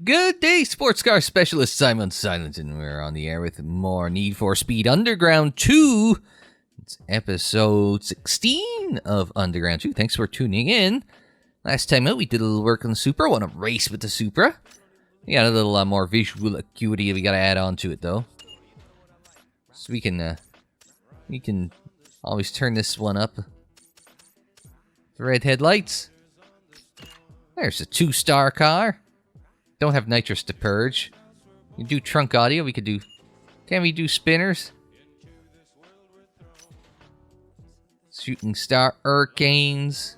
Good day, sports car specialists. I'm Unsilent, and we're on the air with more Need for Speed Underground 2. It's episode 16 of Underground 2. Thanks for tuning in. Last time out, we did a little work on the Supra. Want to race with the Supra. We got a little more visual acuity we got to add on to it, though. So we can always turn this one up. The red headlights. There's a 2-star car. Don't have nitrous to purge. We can do trunk audio. We could do... Can we do spinners? Shooting star hurricanes.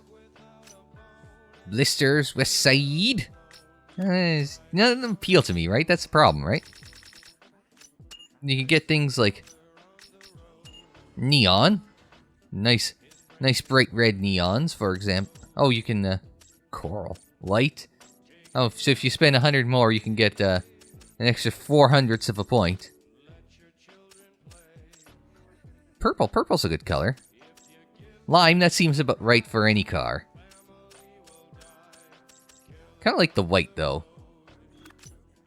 Blisters. West side. None of them appeal to me, right? That's the problem, right? You can get things like... Neon. Nice bright red neons, for example. Oh, you can... Coral. Light. Oh, so if you spend 100 more, you can get an extra 0.04 of a point. Purple. Purple's a good color. Lime, that seems about right for any car. Kind of like the white, though.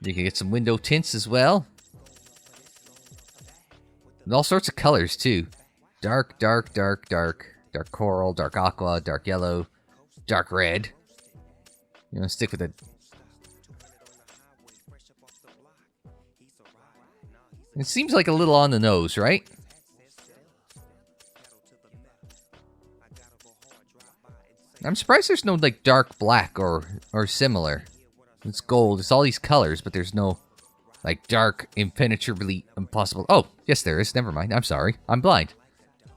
You can get some window tints as well. And all sorts of colors, too. Dark coral, dark aqua, dark yellow, dark red. You want to stick with it. It seems like a little on the nose, right? I'm surprised there's no, like, dark black or similar. It's gold. It's all these colors, but there's no, like, dark, impenetrably impossible... Oh, yes there is. Never mind. I'm sorry. I'm blind.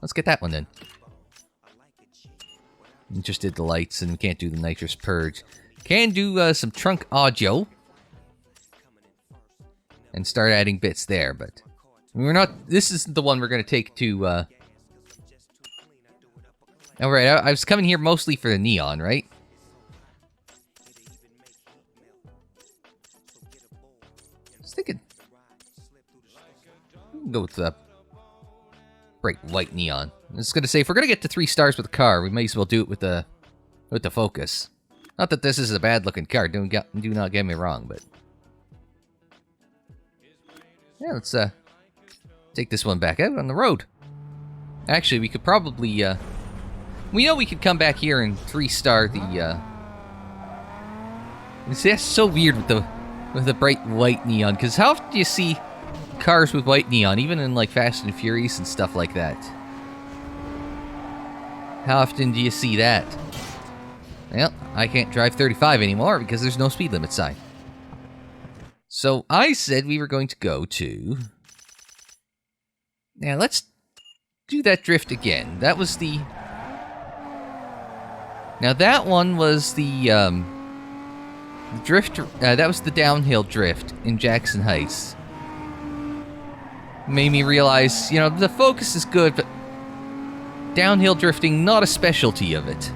Let's get that one, then. We just did the lights, and we can't do the nitrous purge. Can do some trunk audio. And start adding bits there, but... We're not... This isn't the one we're going to take to, Alright, I was coming here mostly for the neon, right? I was thinking... Go with the... bright white neon. I was going to say, if we're going to get to 3 stars with the car, we may as well do it with the Focus. Not that this is a bad-looking car, do not get me wrong, but... Yeah, let's, take this one back out on the road. Actually, we could probably, we know we could come back here and 3-star the, See, that's so weird with the bright white neon, because how often do you see cars with white neon, even in, like, Fast and Furious and stuff like that? How often do you see that? Well, I can't drive 35 anymore because there's no speed limit sign. So I said we were going to go to... Now let's do that drift again. That was the... Now that one was the drift... that was the downhill drift in Jackson Heights. Made me realize, you know, the Focus is good, but downhill drifting, not a specialty of it.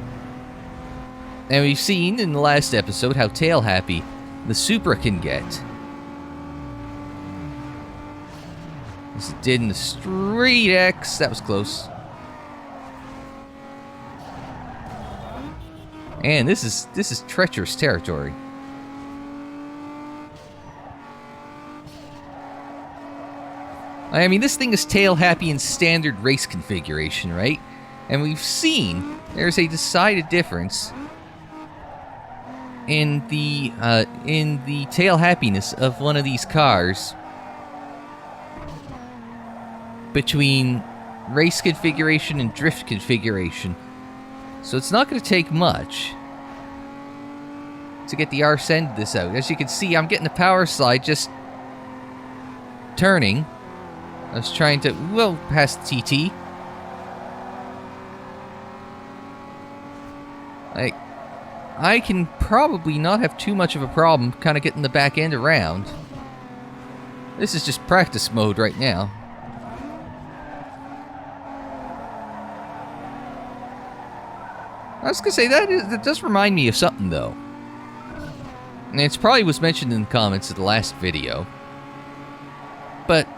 And we've seen in the last episode how tail-happy the Supra can get. As it did in the Street X. That was close. And this is treacherous territory. I mean, this thing is tail-happy in standard race configuration, right? And we've seen there's a decided difference in the tail happiness of one of these cars between race configuration and drift configuration. So it's not going to take much to get the arse end of this out. As you can see, I'm getting the power slide just turning. I was trying to, well, past TT. I can probably not have too much of a problem kind of getting the back end around. This is just practice mode right now. I was going to say, that does remind me of something, though. And it probably was mentioned in the comments of the last video. But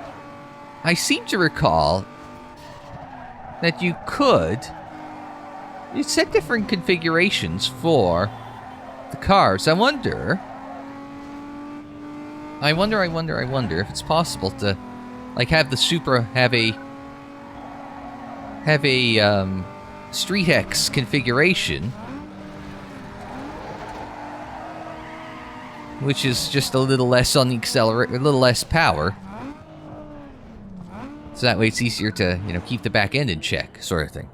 I seem to recall that you could... You set different configurations for the cars. I wonder I wonder if it's possible to, like, have the Supra have a Street X configuration, which is just a little less on the accelerator, a little less power. So that way it's easier to, you know, keep the back end in check, sort of thing.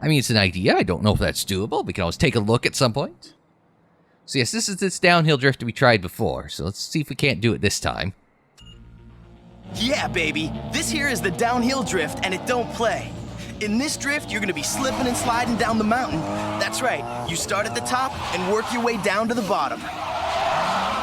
I mean, it's an idea. I don't know if that's doable. We can always take a look at some point. So yes, this is this downhill drift we tried before. So let's see if we can't do it this time. Yeah, baby. This here is the downhill drift, and it don't play. In this drift, you're gonna be slipping and sliding down the mountain. That's right. You start at the top and work your way down to the bottom.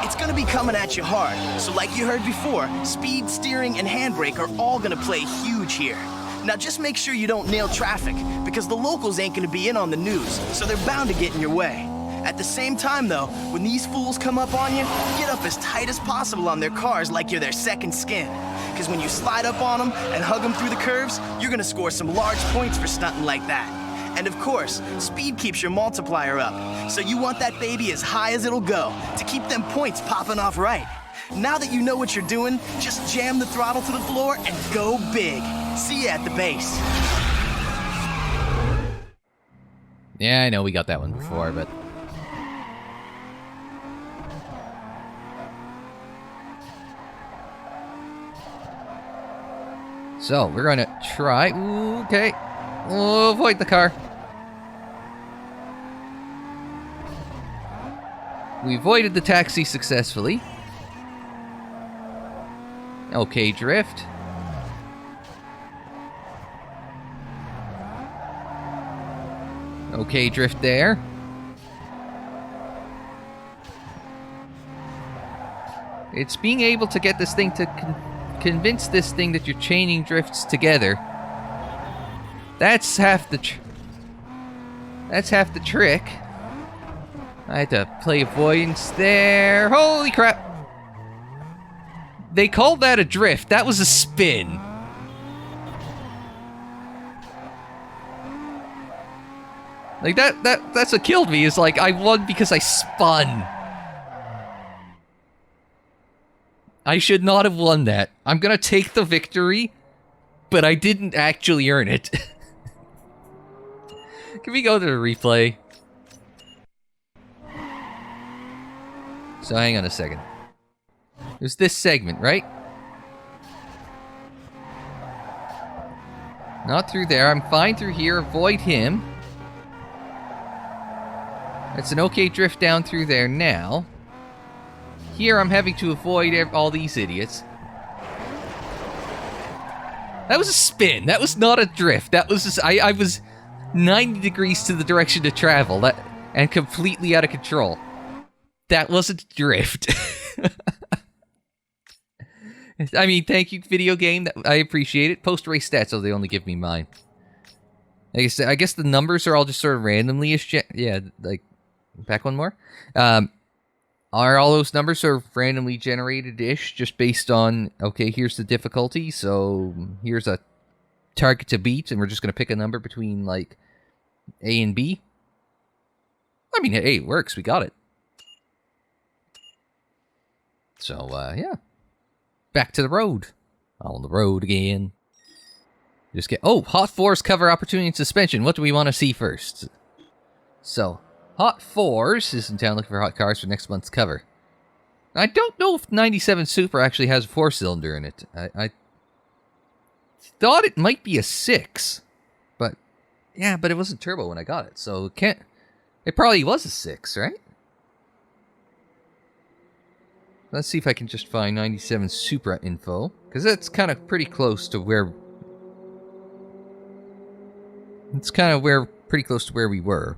It's gonna be coming at you hard, so like you heard before, speed, steering, and handbrake are all gonna play huge here. Now just make sure you don't nail traffic, because the locals ain't gonna be in on the news, so they're bound to get in your way. At the same time though, when these fools come up on you, get up as tight as possible on their cars like you're their second skin. Because when you slide up on them and hug them through the curves, you're gonna score some large points for stunting like that. And of course, speed keeps your multiplier up, so you want that baby as high as it'll go to keep them points popping off right. Now that you know what you're doing, just jam the throttle to the floor and go big. See ya at the base. Yeah, I know we got that one before, but... So, we're gonna try... Ooh, okay. Oh, avoid the car. We avoided the taxi successfully. Okay, drift. Okay, drift there. It's being able to get this thing to convince this thing that you're chaining drifts together. That's half the trick. I had to play avoidance there. Holy crap! They called that a drift. That was a spin. Like that's what killed me, is like I won because I spun. I should not have won that. I'm gonna take the victory, but I didn't actually earn it. Can we go to the replay? So hang on a second. There's this segment, right? Not through there. I'm fine through here. Avoid him. It's an okay drift down through there now. Here I'm having to avoid all these idiots. That was a spin. That was not a drift. That was just... I was 90 degrees to the direction to travel. And completely out of control. That wasn't drift. I mean, thank you, video game. I appreciate it. Post-race stats, so they only give me mine. I guess the numbers are all just sort of randomly... Yeah, like... Back one more. Are all those numbers sort of randomly generated-ish, just based on, okay, here's the difficulty, so here's a target to beat, and we're just going to pick a number between, like, A and B? I mean, hey, it works. We got it. So, yeah. Back to the road. On the road again. Just get... Oh, Hot 4's cover opportunity and suspension. What do we want to see first? So, Hot 4's is in town looking for hot cars for next month's cover. I don't know if 97 Supra actually has a 4-cylinder in it. I thought it might be a 6. But, yeah, but it wasn't turbo when I got it. So, it probably was a 6, right? Let's see if I can just find 97 Supra info. Because that's kind of pretty close to where... It's kind of pretty close to where we were.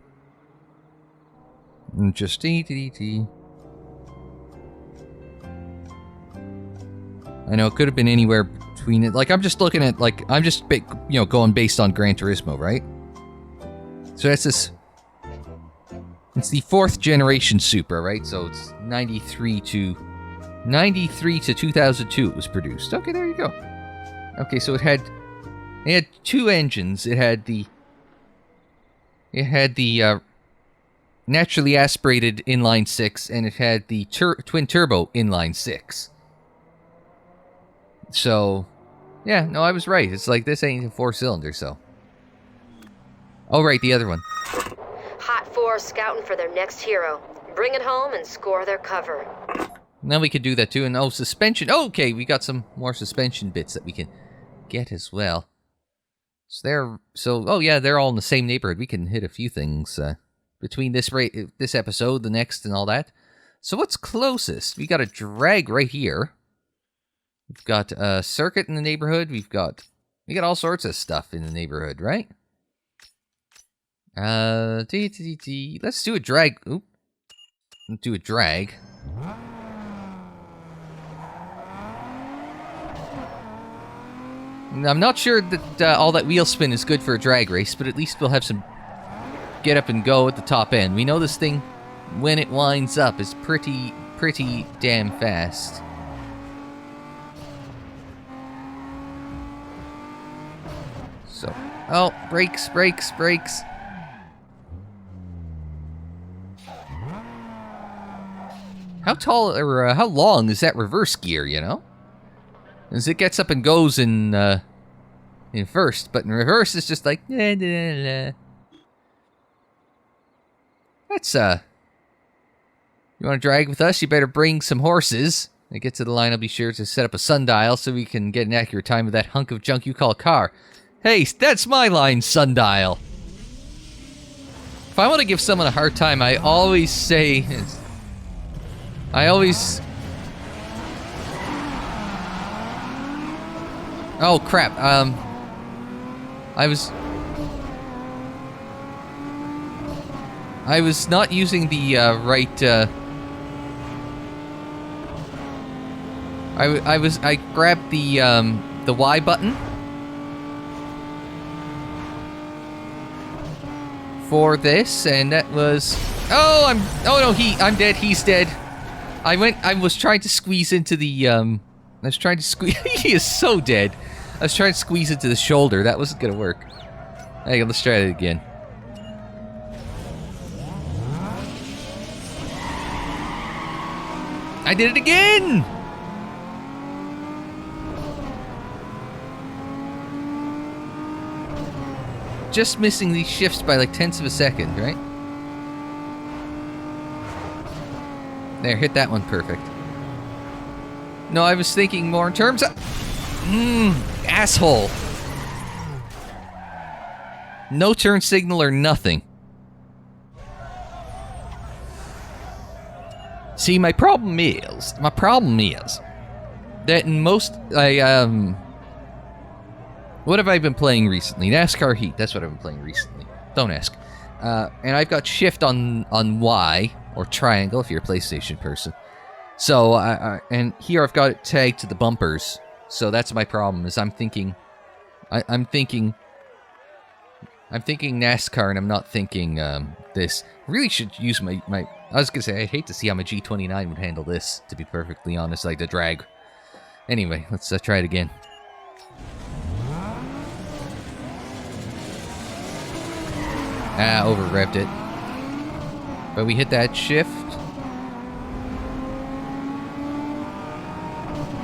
And just I know it could have been anywhere between it. Like, I'm just looking at, like, I'm just, going based on Gran Turismo, right? So that's this... It's the 4th generation Supra, right? So it's 93 to 2002 it was produced. Okay, there you go. Okay, so it had 2 engines. It had the naturally aspirated inline 6, and it had the twin turbo inline 6. So, yeah, no, I was right. It's like this ain't a 4-cylinder, so. Oh, right, the other one. Hot 4 scouting for their next hero. Bring it home and score their cover. Now we could do that too. And oh, suspension. Oh, okay, we got some more suspension bits that we can get as well. Oh yeah, they're all in the same neighborhood. We can hit a few things between this episode, the next, and all that. So what's closest? We got a drag right here. We've got a circuit in the neighborhood. We got all sorts of stuff in the neighborhood, right? Let's do a drag. Oop. Let's do a drag. I'm not sure that all that wheel spin is good for a drag race, but at least we'll have some get up and go at the top end. We know this thing, when it winds up, is pretty damn fast. So, oh, brakes. How tall or how long is that reverse gear, you know? As it gets up and goes in first, but in reverse it's just like That's you want to drag with us? You better bring some horses. When I get to the line, I'll be sure to set up a sundial so we can get an accurate time of that hunk of junk you call a car. Hey, that's my line, sundial. If I want to give someone a hard time, I always say Oh crap, I was not using the right I grabbed the Y button for this, and that was I'm dead, he's dead. I was trying to squeeze into the he is so dead. I was trying to squeeze into the shoulder. That wasn't gonna work. Hey, let's try it again. I did it again! Just missing these shifts by like tenths of a second, right? There, hit that one perfect. No, I was thinking more in terms of... asshole. No turn signal or nothing. See, my problem is that in most... What have I been playing recently? NASCAR Heat, that's what I've been playing recently. Don't ask. And I've got shift on Y, or triangle if you're a PlayStation person. So, and here I've got it tagged to the bumpers. So that's my problem, is I'm thinking NASCAR, and I'm not thinking this. Really should use my I was gonna say, I'd hate to see how my G29 would handle this, to be perfectly honest, like the drag. Anyway, let's try it again. Over-revved it. But we hit that shift.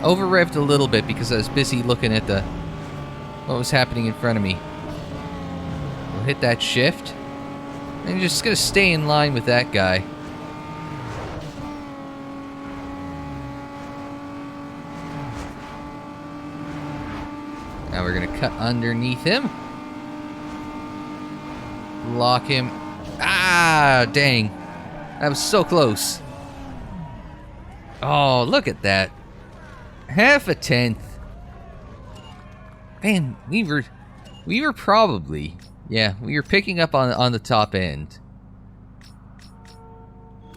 Over-revved a little bit because I was busy looking at what was happening in front of me. We'll hit that shift. And you're just gonna stay in line with that guy. Now we're gonna cut underneath him. Lock him. Ah, dang. That was so close. Oh, look at that. Half a tenth. Man, we were probably... Yeah, we were picking up on the top end.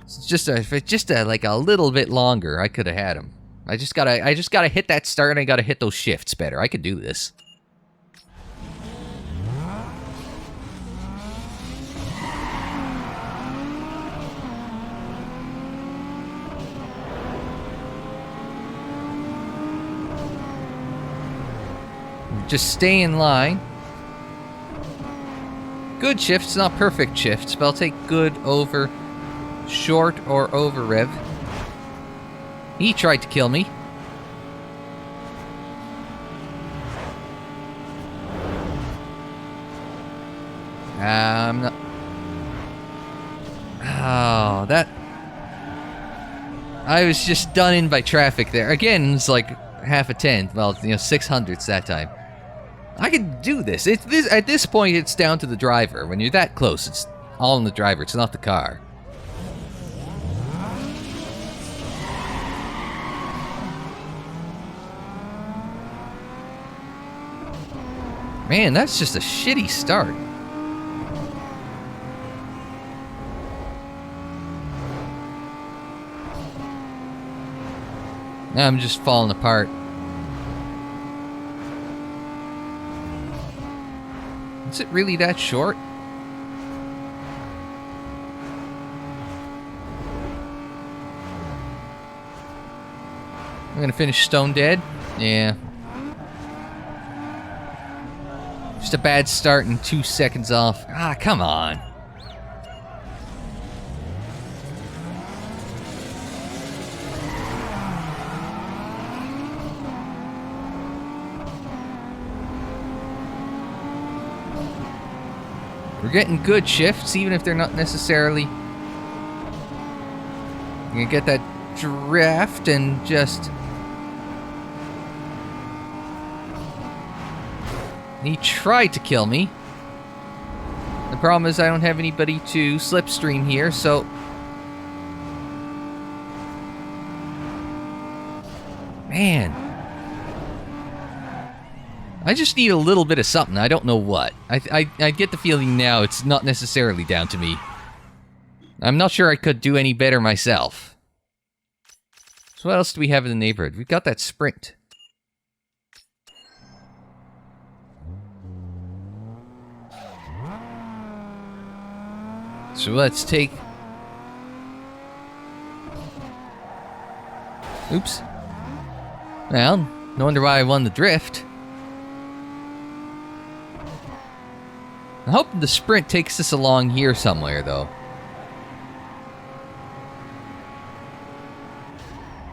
It's just like a little bit longer, I could have had him. I just gotta hit that start, and I gotta hit those shifts better. I could do this. Just stay in line. Good shifts, not perfect shifts, but I'll take good over short or over rev. He tried to kill me. I'm not... Oh, that... I was just done in by traffic there. Again, it's like half a tenth. Well, 600ths that time. I can do this. At this point, it's down to the driver. When you're that close, it's all on the driver. It's not the car. Man, that's just a shitty start. Now I'm just falling apart. Is it really that short? I'm gonna finish stone dead? Yeah. Just a bad start and 2 seconds off. Ah, come on. We're getting good shifts, even if they're not necessarily... You're gonna get that draft and just... He tried to kill me. The problem is I don't have anybody to slipstream here, so... Man. I just need a little bit of something. I don't know what. I get the feeling now it's not necessarily down to me. I'm not sure I could do any better myself. So what else do we have in the neighborhood? We've got that Sprint. So let's take... Oops. Well, no wonder why I won the drift. I'm hoping the Sprint takes us along here somewhere, though.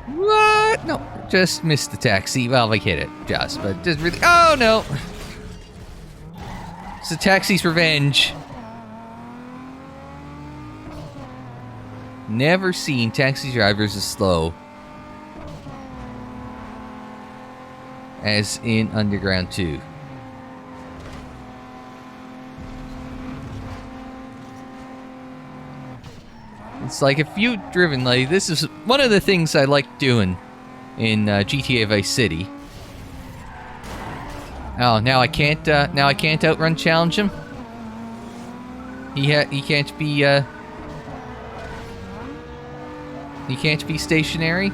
What? No, just missed the taxi. Well, I hit it, just, but just really... Oh, no! It's the taxi's revenge. Never seen taxi drivers as slow as in Underground 2. It's like if you've driven, like, this is one of the things I like doing in GTA Vice City. Oh, now I can't outrun challenge him. He can't be he can't be stationary.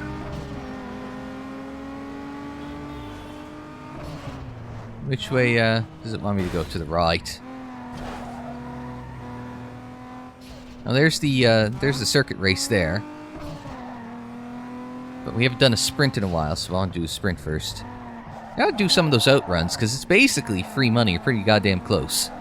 Which way does it want me to go? To the right. Now there's the circuit race there. But we haven't done a sprint in a while, so I'll do a sprint first. Gotta do some of those outruns, because it's basically free money. You're pretty goddamn close.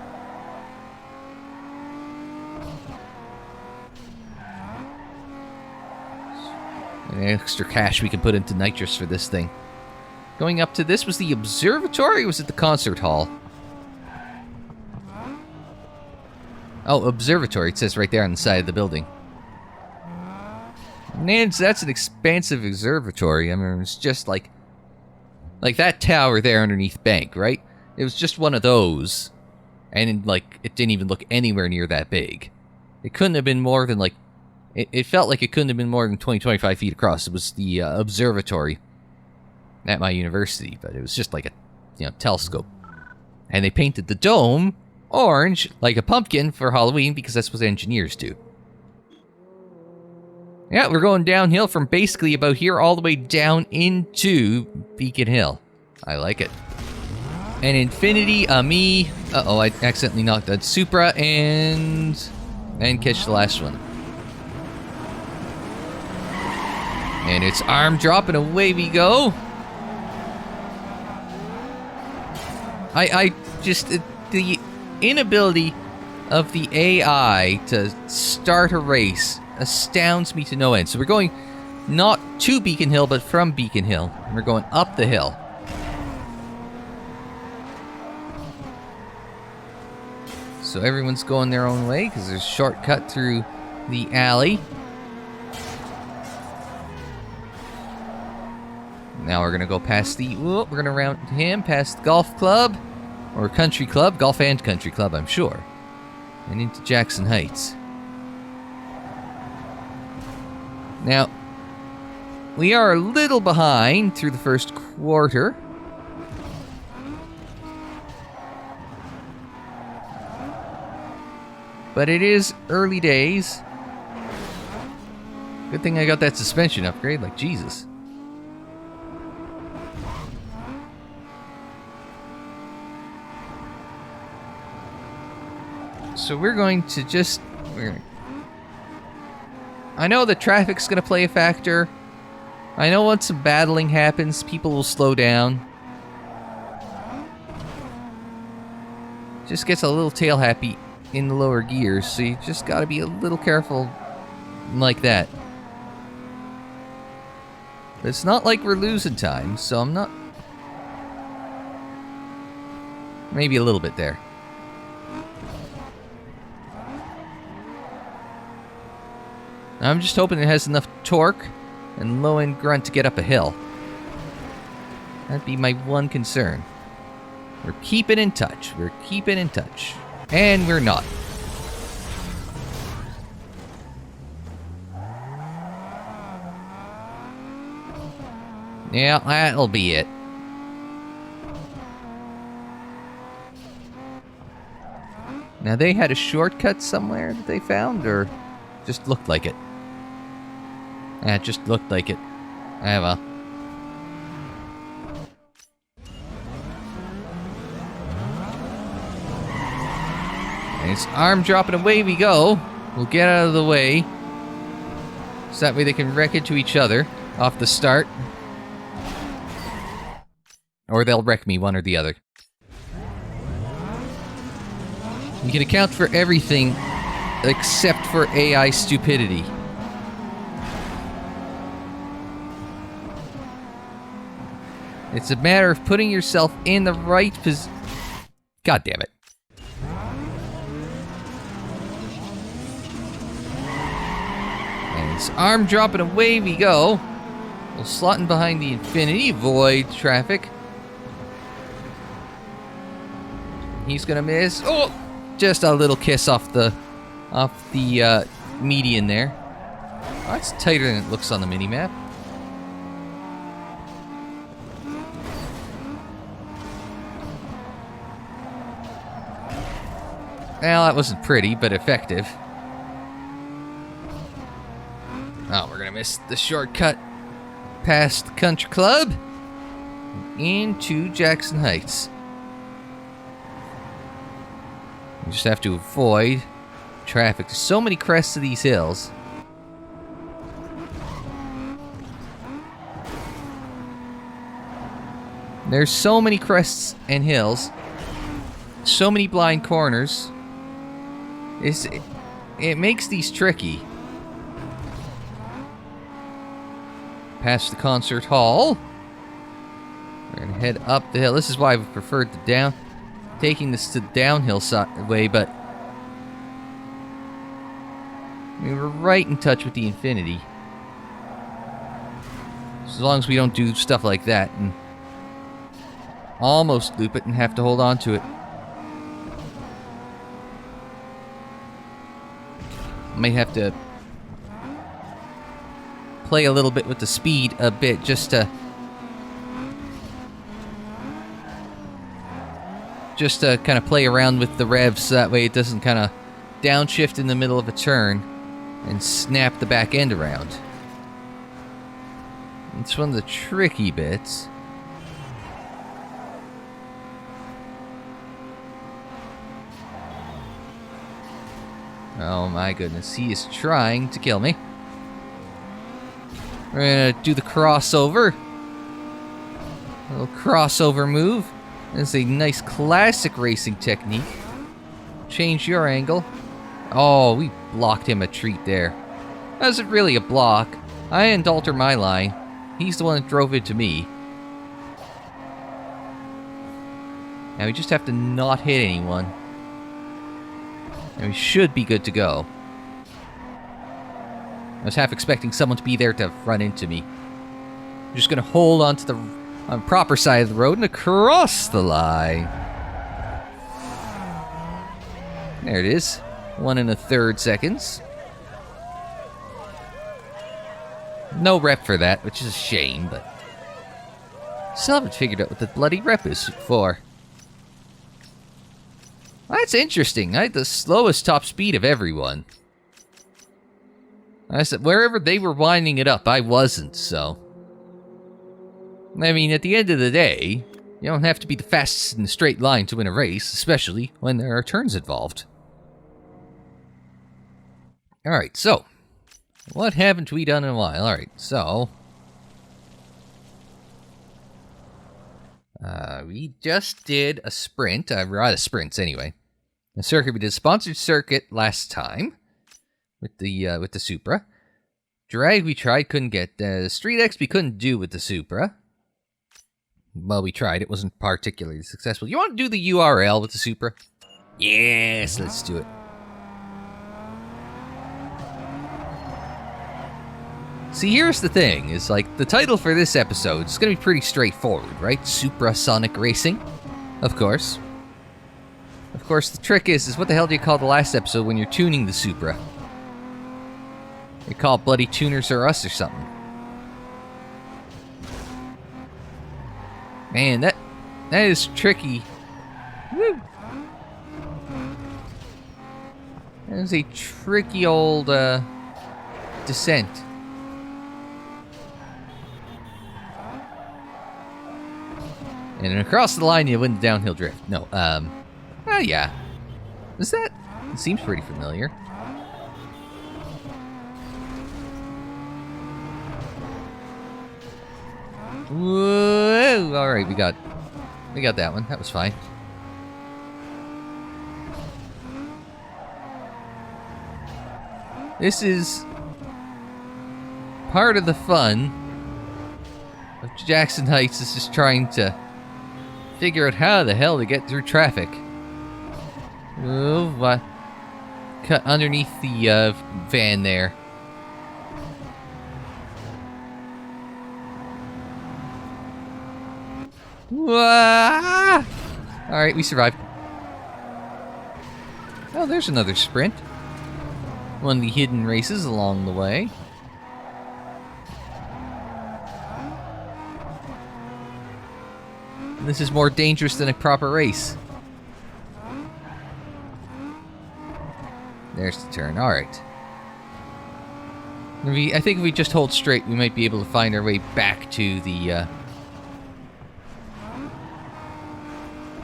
And extra cash we can put into nitrous for this thing. Going up to this was the observatory, or was it the concert hall? Oh, observatory, it says right there on the side of the building. Man, that's an expansive observatory. I mean, it's just like that tower there underneath Bank, right? It was just one of those. And, like, it didn't even look anywhere near that big. It couldn't have been more than, like... It felt like it couldn't have been more than 20-25 feet across. It was the observatory at my university, but it was just like a, telescope. And they painted the dome orange, like a pumpkin, for Halloween, because that's what engineers do. Yeah, we're going downhill from basically about here all the way down into Beacon Hill. I like it. And Infinity, me... Uh-oh, I accidentally knocked that Supra, and catch the last one. And it's arm drop, and away we go. I just... The inability of the AI to start a race astounds me to no end. So we're going not to Beacon Hill, but from Beacon Hill. And we're going up the hill. So everyone's going their own way because there's a shortcut through the alley. Now we're gonna go past the. We're gonna round him past the golf club or country club, golf and country club, I'm sure, and into Jackson Heights. Now we are a little behind through the first quarter. But it is early days. Good thing I got that suspension upgrade, like Jesus. So we're going to just... I know the traffic's going to play a factor. I know once some battling happens, people will slow down. Just gets a little tail happy in the lower gears, so you just gotta be a little careful like that. But it's not like we're losing time, so I'm not... Maybe a little bit there. I'm just hoping it has enough torque and low-end grunt to get up a hill. That'd be my one concern. We're keeping in touch. We're keeping in touch. And we're not. Yeah, that'll be it. Now, they had a shortcut somewhere that they found, or just looked like it? Yeah, it just looked like it. Ah, well. And it's arm dropping, away we go. We'll get out of the way. So that way they can wreck into each other off the start. Or they'll wreck me, one or the other. You can account for everything except for AI stupidity. It's a matter of putting yourself in the right position. God damn it. And it's arm dropping, away we go. We'll slot in behind the Infinity, avoid traffic. He's gonna miss. Oh! Just a little kiss off the median there. Oh, that's tighter than it looks on the mini-map. Well, that wasn't pretty, but effective. Oh, we're gonna miss the shortcut past the country club into Jackson Heights. You just have to avoid traffic. There's so many crests of these hills. There's so many crests and hills. So many blind corners. It makes these tricky. Past the concert hall. We're gonna head up the hill. This is why I've preferred the taking this to the downhill way, but we were right in touch with the Infinity. As long as we don't do stuff like that and almost loop it and have to hold on to it. Might have to play a little bit with the speed a bit just to kind of play around with the revs so that way it doesn't kind of downshift in the middle of a turn and snap the back end around. It's one of the tricky bits. Oh my goodness, he is trying to kill me. We're gonna do the crossover. A little crossover move. This is a nice classic racing technique. Change your angle. Oh, we blocked him a treat there. That wasn't really a block. I didn't alter my line. He's the one that drove into me. Now we just have to not hit anyone. And we should be good to go. I was half expecting someone to be there to run into me. I'm just gonna hold on to the proper side of the road and across the line. There it is. 1 1/3 seconds. No rep for that, which is a shame, but still haven't figured out what the bloody rep is for. That's interesting. I had the slowest top speed of everyone. I said wherever they were winding it up, I wasn't, so. I mean, at the end of the day, you don't have to be the fastest in a straight line to win a race, especially when there are turns involved. Alright, so. What haven't we done in a while? Alright, so. We just did a sprint. We're out of sprints anyway. A circuit. We did a sponsored circuit last time. With the Supra. Drag we tried, couldn't get. Street X we couldn't do with the Supra. Well, we tried. It wasn't particularly successful. You want to do the URL with the Supra? Yes, let's do it. See, here's the thing, is like, the title for this episode is going to be pretty straightforward, right? Supersonic Racing, of course. Of course, the trick is what the hell do you call the last episode when you're tuning the Supra? You call it Bloody Tuners or Us or something. Man, that is tricky. Woo! That is a tricky old, descent. And then across the line, you win the downhill drift. No, oh yeah. Is that? It seems pretty familiar. Whoa! All right, we got that one. That was fine. This is part of the fun of Jackson Heights. Is just trying to figure out how the hell to get through traffic. Oh, what? Cut underneath the van there. Wah! All right, we survived. Oh, there's another sprint. One of the hidden races along the way. This is more dangerous than a proper race. There's the turn. Alright. I think if we just hold straight, we might be able to find our way back to the,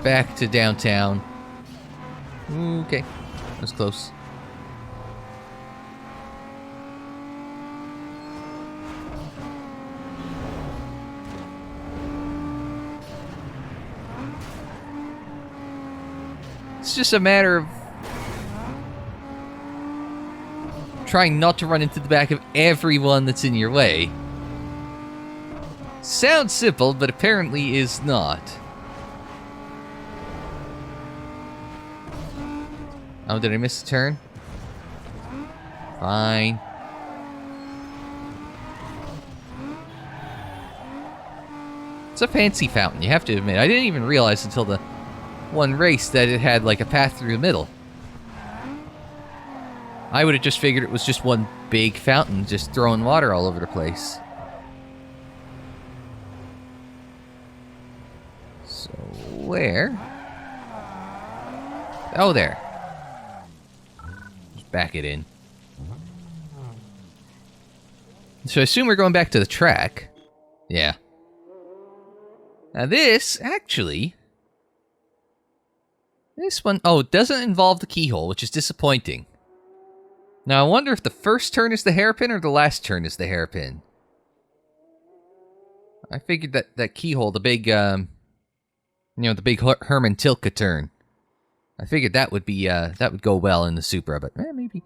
back to downtown. Okay. That was close. It's just a matter of trying not to run into the back of everyone that's in your way. Sounds simple, but apparently is not. Oh, did I miss a turn? Fine. It's a fancy fountain, you have to admit. I didn't even realize until the one race that it had like a path through the middle. I would have just figured it was just one big fountain just throwing water all over the place. So where? Oh, there. Just back it in. So I assume we're going back to the track. Yeah. Now this, actually... This one, oh, it doesn't involve the keyhole, which is disappointing. Now, I wonder if the first turn is the hairpin or the last turn is the hairpin. I figured that keyhole, the big, the big Herman Tilke turn. I figured that would be, that would go well in the Supra, but maybe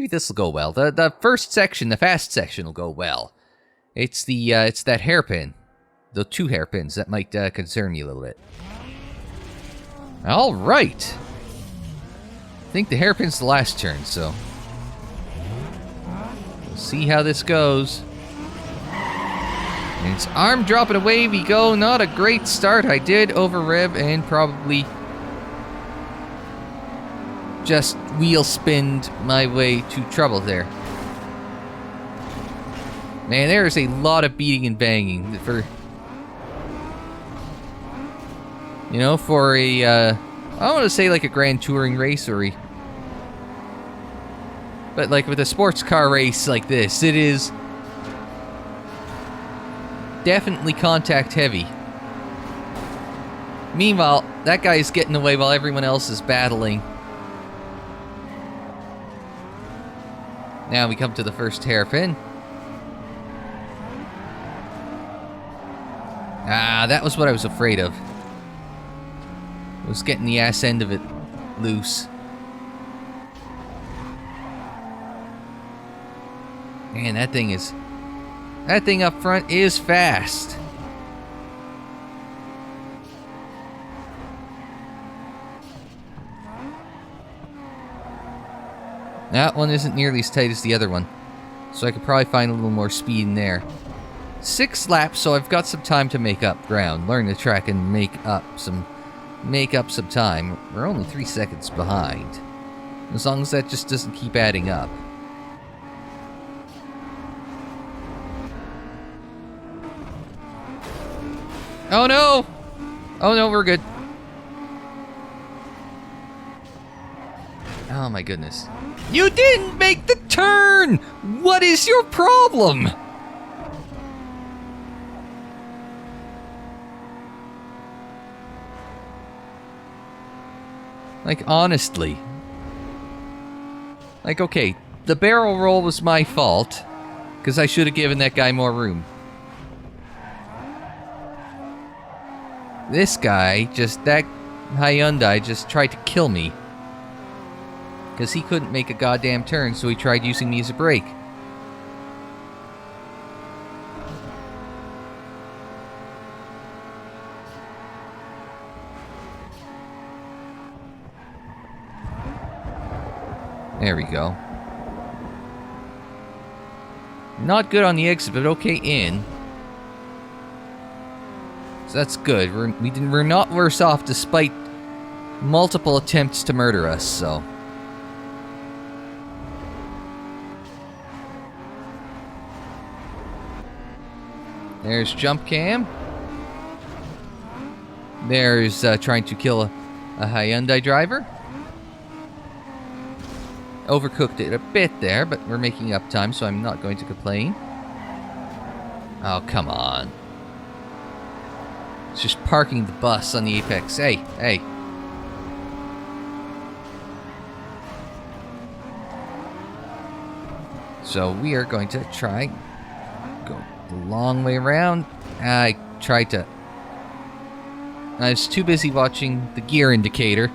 this will go well. The first section, the fast section will go well. It's that hairpin, the two hairpins that might concern you a little bit. All right. think the hairpin's the last turn, so we'll see how this goes. And it's arm dropping away we go. Not a great start. I did over rev and probably just wheel spinned my way to trouble there. Man, there is a lot of beating and banging for, you know, for a, I don't want to say like a grand touring race but like with a sports car race like this, it is definitely contact heavy. Meanwhile, that guy is getting away while everyone else is battling. Now we come to the first hairpin. Ah, that was what I was afraid of. I was getting the ass end of it loose. Man, that thing up front is fast. That one isn't nearly as tight as the other one, so I could probably find a little more speed in there. 6 laps, so I've got some time to make up ground, learn the track, and make up some time. We're only 3 seconds behind, as long as that just doesn't keep adding up. Oh no! Oh no, we're good. Oh my goodness. You didn't make the turn! What is your problem? Like, honestly. Like, okay, the barrel roll was my fault, because I should have given that guy more room. This guy, that Hyundai just tried to kill me. Because he couldn't make a goddamn turn, so he tried using me as a brake. There we go. Not good on the exit, but okay in. So that's good. We're not worse off despite multiple attempts to murder us, so. There's jump cam. There's trying to kill a Hyundai driver. Overcooked it a bit there, but we're making up time, so I'm not going to complain. Oh, come on. It's just parking the bus on the apex. Hey, hey. So we are going to try go the long way around. I was too busy watching the gear indicator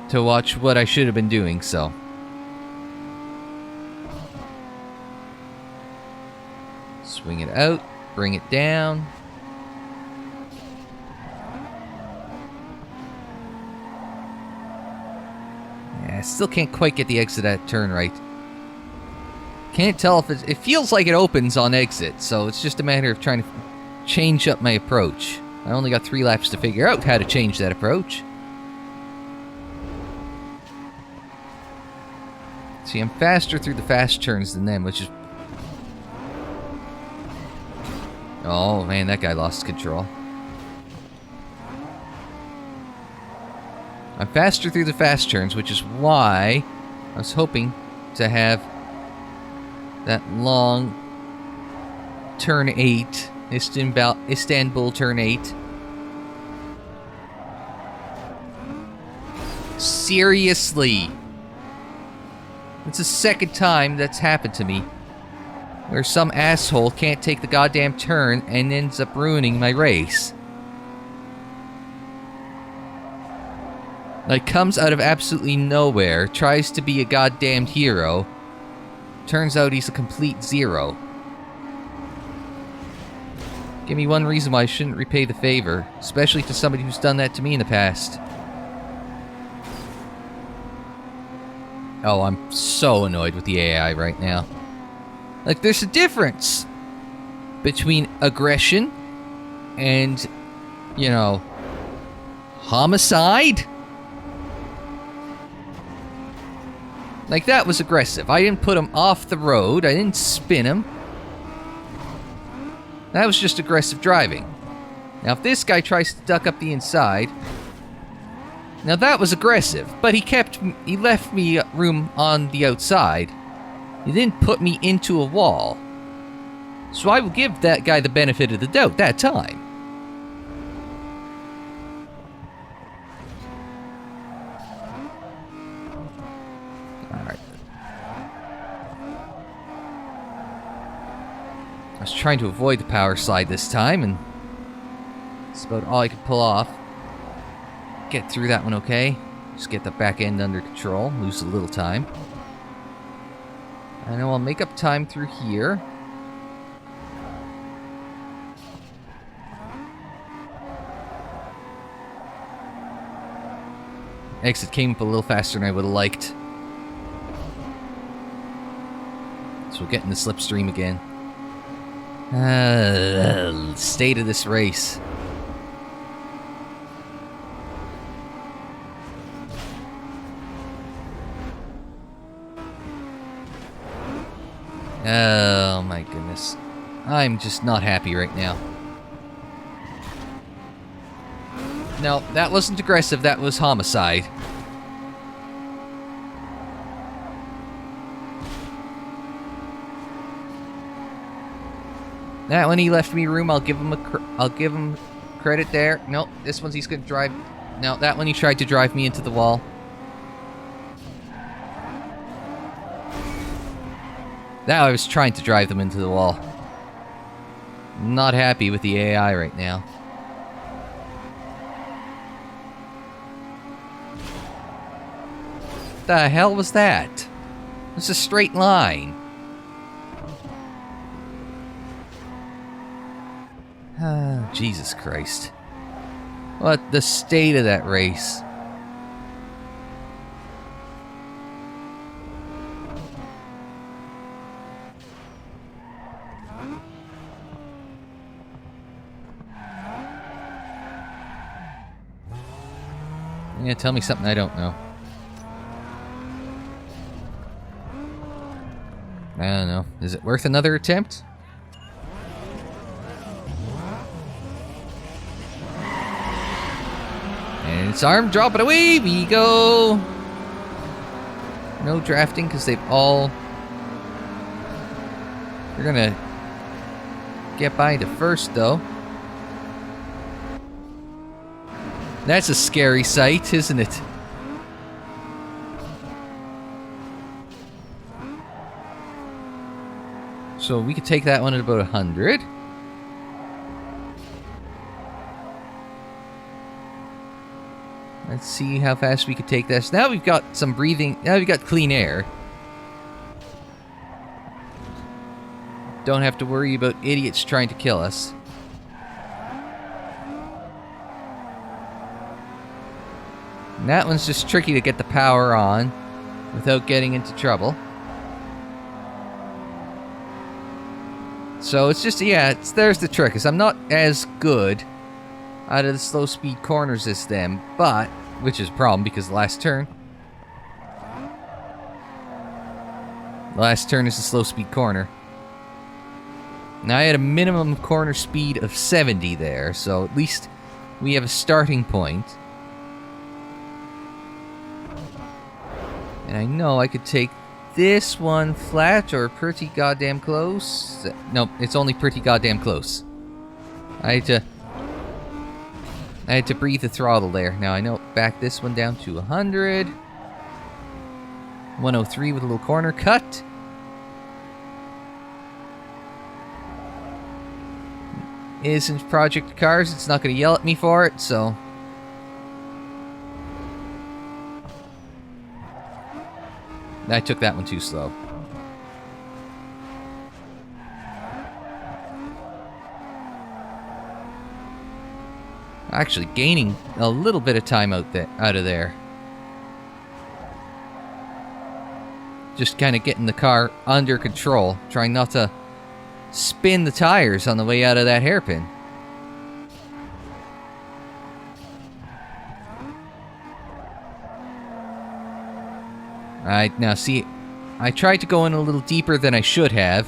to watch what I should have been doing, so. Swing it out, bring it down. Yeah, I still can't quite get the exit at turn right. Can't tell if it feels like it opens on exit, so it's just a matter of trying to change up my approach. I only got 3 laps to figure out how to change that approach. See, I'm faster through the fast turns than them, which is... Oh, man, that guy lost control. I'm faster through the fast turns, which is why I was hoping to have that long turn 8, Istanbul turn 8. Seriously. It's the second time that's happened to me, where some asshole can't take the goddamn turn and ends up ruining my race. Like, comes out of absolutely nowhere, tries to be a goddamned hero, turns out he's a complete zero. Give me one reason why I shouldn't repay the favor, especially to somebody who's done that to me in the past. Oh, I'm so annoyed with the AI right now. Like, there's a difference between aggression and, you know, homicide. Like, that was aggressive. I didn't put him off the road. I didn't spin him. That was just aggressive driving. Now, if this guy tries to duck up the inside... Now, that was aggressive, but he left me room on the outside. He didn't put me into a wall. So I will give that guy the benefit of the doubt that time. Alright. I was trying to avoid the power slide this time, and that's about all I could pull off. Get through that one okay. Just get the back end under control. Lose a little time. I know I'll make up time through here. Exit came up a little faster than I would have liked. So we'll get in the slipstream again. State of this race. Oh my goodness. I'm just not happy right now. No, that wasn't aggressive, that was homicide. That one he left me room, I'll give him credit there. Nope, this one's he's gonna drive. No, that one he tried to drive me into the wall. Now I was trying to drive them into the wall. Not happy with the AI right now. The hell was that? It's a straight line. Ah, Jesus Christ. What the state of that race. Yeah, tell me something I don't know. I don't know. Is it worth another attempt? And it's arm drop it away we go. No drafting because they've all... They're gonna get by to first though. That's a scary sight, isn't it? So we could take that one at about 100. Let's see how fast we could take this. Now we've got some breathing. Now we've got clean air. Don't have to worry about idiots trying to kill us. And that one's just tricky to get the power on without getting into trouble. So it's just, yeah, there's the trick, is I'm not as good out of the slow speed corners as them, but, which is a problem because the last turn is the slow speed corner. Now I had a minimum corner speed of 70 there, so at least we have a starting point. And I know I could take this one flat or pretty goddamn close. Nope, it's only pretty goddamn close. I had to breathe the throttle there. Now I know, back this one down to 100. 103 with a little corner cut. Isn't Project Cars, it's not going to yell at me for it, so... I took that one too slow. Actually gaining a little bit of time out of there. just kind of getting the car under control, trying not to spin the tires on the way out of that hairpin. Alright, now see, I tried to go in a little deeper than I should have,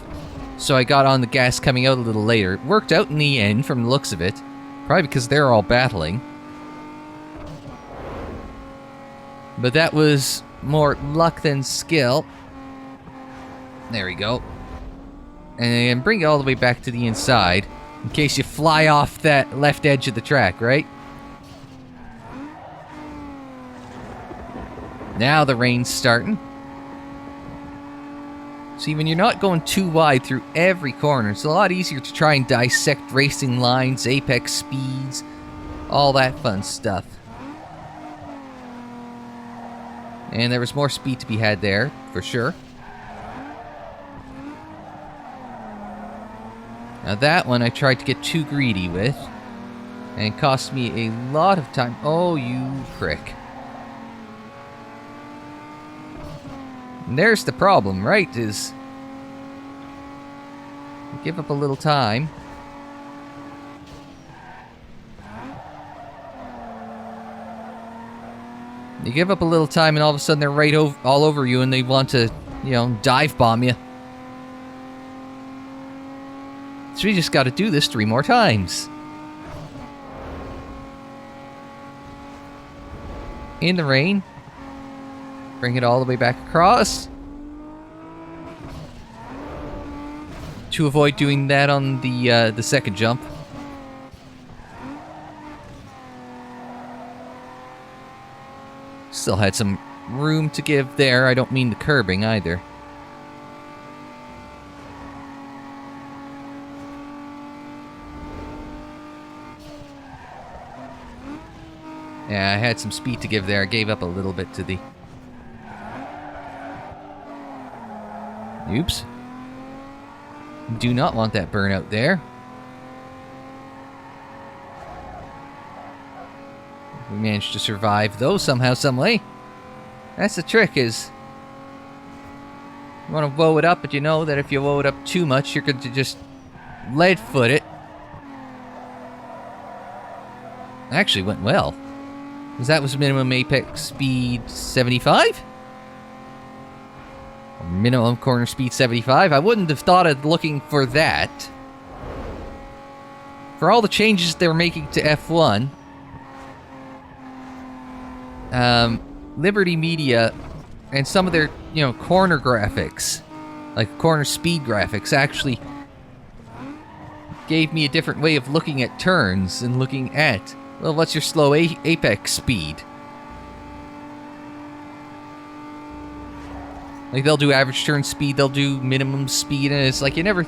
so I got on the gas coming out a little later. It worked out in the end from the looks of it, probably because they're all battling. But that was more luck than skill. There we go. And bring it all the way back to the inside, in case you fly off that left edge of the track, right? Now the rain's starting. See, when you're not going too wide through every corner, it's a lot easier to try and dissect racing lines, apex speeds, all that fun stuff. And there was more speed to be had there, for sure. Now that one I tried to get too greedy with, and it cost me a lot of time. Oh, you prick. And there's the problem, right, is you give up a little time. You give up a little time and all of a sudden they're right all over you and they want to, you know, dive bomb you. So we just got to do this 3 more times. In the rain. Bring it all the way back across. To avoid doing that on the second jump. Still had some room to give there. I don't mean the curbing either. Yeah, I had some speed to give there. I gave up a little bit to the... Oops. Do not want that burnout there. We managed to survive, though, somehow, someway. That's the trick, is... You want to woe it up, but you know that if you woe it up too much, you're going to just lead foot it. Actually went well. Because that was minimum apex speed 75? Or minimum corner speed 75? I wouldn't have thought of looking for that. For all the changes they're making to F1... Liberty Media and some of their, you know, corner graphics, like corner speed graphics, actually gave me a different way of looking at turns and looking at, well, what's your slow apex speed? Like, they'll do average turn speed, they'll do minimum speed, and it's like you never,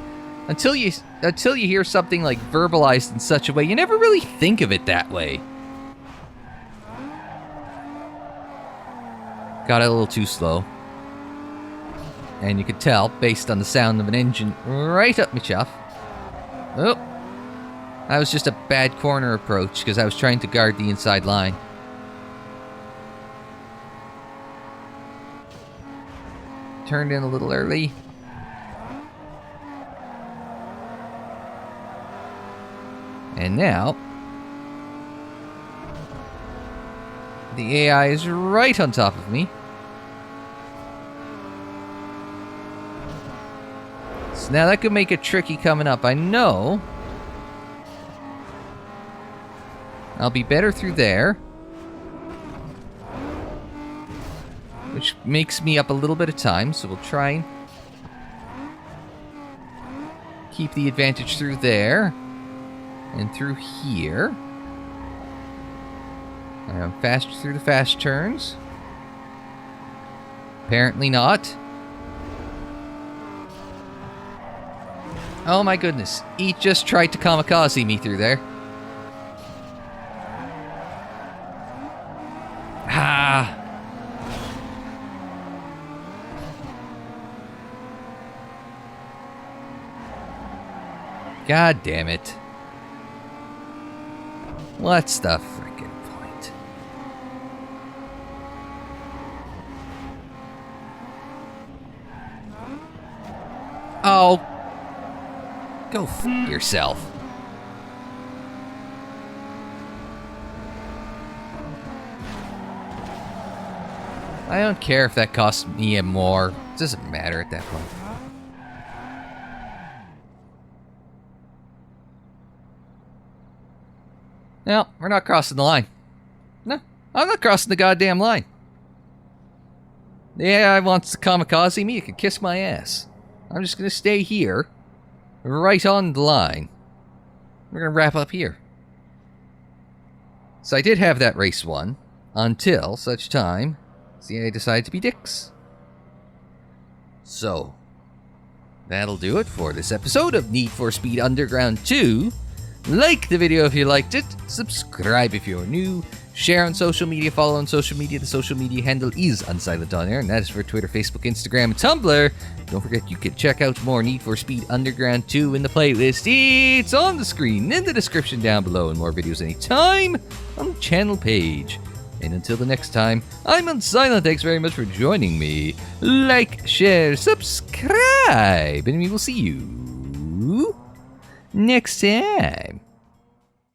until you hear something like verbalized in such a way, you never really think of it that way. Got it a little too slow. And you could tell, based on the sound of an engine right up my chuff. Oh. That was just a bad corner approach, because I was trying to guard the inside line. Turned in a little early. And now... the AI is right on top of me. So now that could make it tricky coming up. I know I'll be better through there, which makes me up a little bit of time, so we'll try and keep the advantage through there and through here. I'm faster through the fast turns. Apparently not. Oh my goodness. He just tried to kamikaze me through there. Ah. God damn it. What's the frickin' point? Oh. Go f yourself. I don't care if that costs me more. It doesn't matter at that point. No, we're not crossing the line. No, I'm not crossing the goddamn line. Yeah, I want to kamikaze me. You can kiss my ass. I'm just going to stay here, right on the line. We're going to wrap up here. So I did have that race won, until such time I decided to be dicks. So, that'll do it for this episode of Need for Speed Underground 2. Like the video if you liked it, subscribe if you're new, share on social media, follow on social media. The social media handle is Unsilent on Air, and that is for Twitter, Facebook, Instagram, and Tumblr. Don't forget you can check out more Need for Speed Underground 2 in the playlist. It's on the screen, in the description down below, and more videos anytime on the channel page. And until the next time, I'm Unsilent. Thanks very much for joining me. Like, share, subscribe, and we will see you next time.